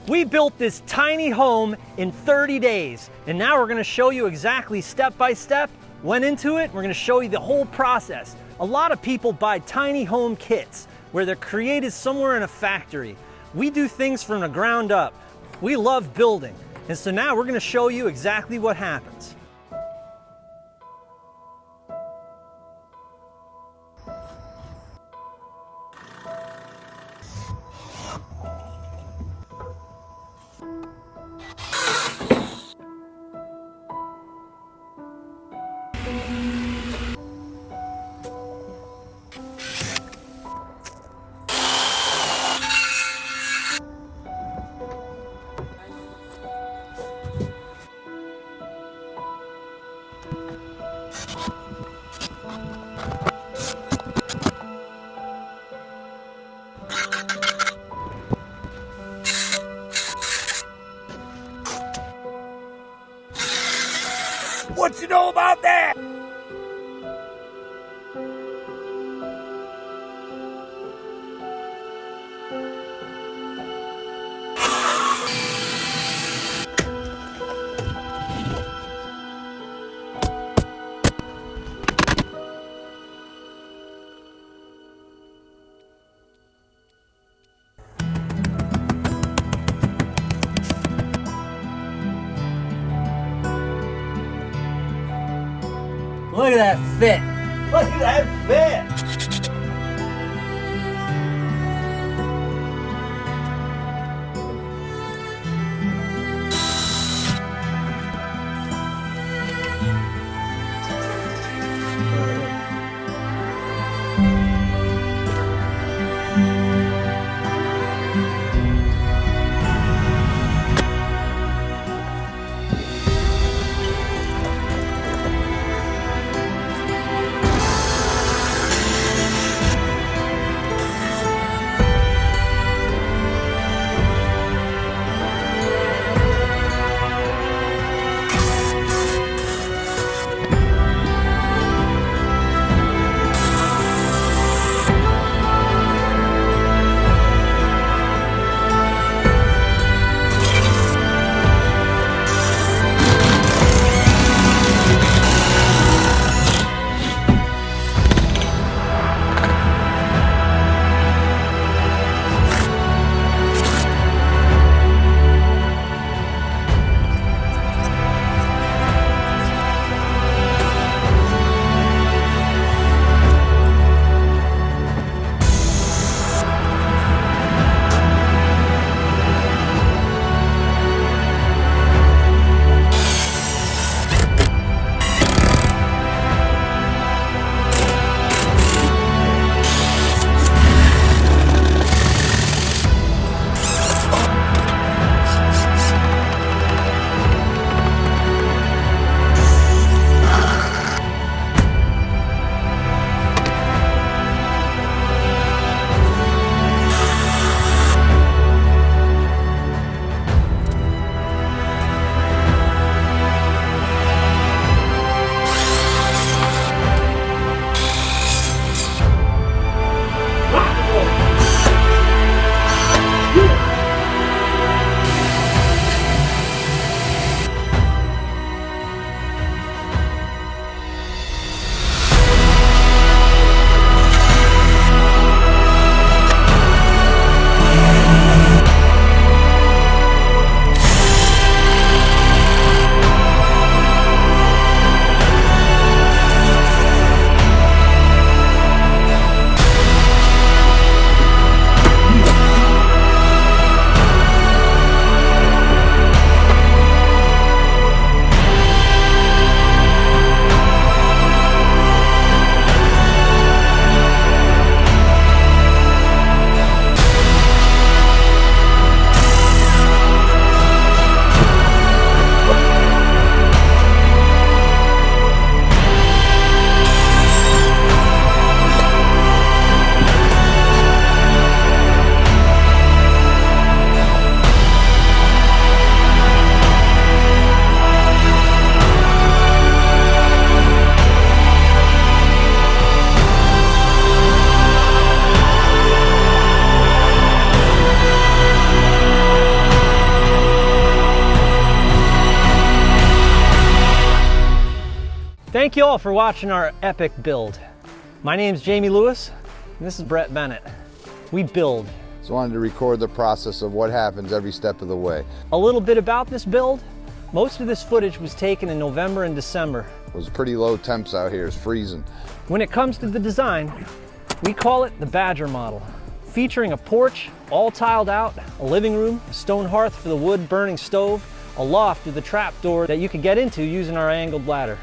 We built this tiny home in 30 days, and now we're gonna show you exactly step by step, went into it, we're gonna show you the whole process. A lot of people buy tiny home kits where they're created somewhere in a factory. We do things from the ground up. We love building, and so now we're gonna show you exactly what happens. What you know about that? Look at that fit. Look at that fit! Thank you all for watching our epic build. My name's Jamie Lewis, and this is Brett Bennett. We build. Just wanted to record the process of what happens every step of the way. A little bit about this build. Most of this footage was taken in November and December. It was pretty low temps out here, it's freezing. When it comes to the design, we call it the Badger model. Featuring a porch, all tiled out, a living room, a stone hearth for the wood burning stove, a loft with a trap door that you can get into using our angled ladder.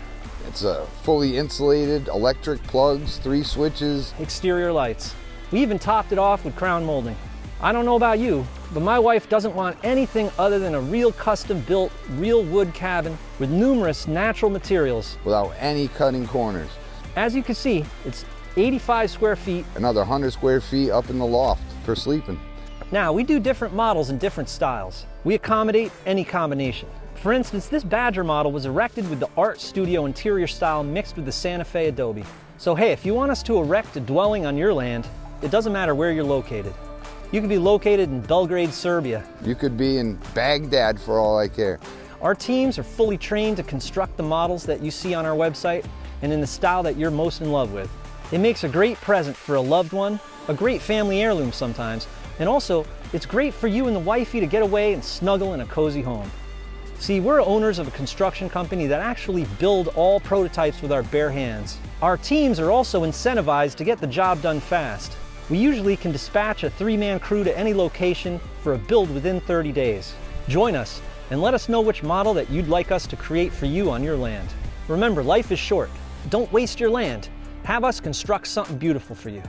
It's a fully insulated, electric plugs, 3 switches. Exterior lights. We even topped it off with crown molding. I don't know about you, but my wife doesn't want anything other than a real custom built, real wood cabin with numerous natural materials. Without any cutting corners. As you can see, it's 85 square feet. Another 100 square feet up in the loft for sleeping. Now, we do different models in different styles. We accommodate any combination. For instance, this Badger model was erected with the art studio interior style mixed with the Santa Fe adobe. So hey, if you want us to erect a dwelling on your land, it doesn't matter where you're located. You could be located in Belgrade, Serbia. You could be in Baghdad for all I care. Our teams are fully trained to construct the models that you see on our website and in the style that you're most in love with. It makes a great present for a loved one, a great family heirloom sometimes, and also it's great for you and the wifey to get away and snuggle in a cozy home. See, we're owners of a construction company that actually build all prototypes with our bare hands. Our teams are also incentivized to get the job done fast. We usually can dispatch a 3-man crew to any location for a build within 30 days. Join us and let us know which model that you'd like us to create for you on your land. Remember, life is short. Don't waste your land. Have us construct something beautiful for you.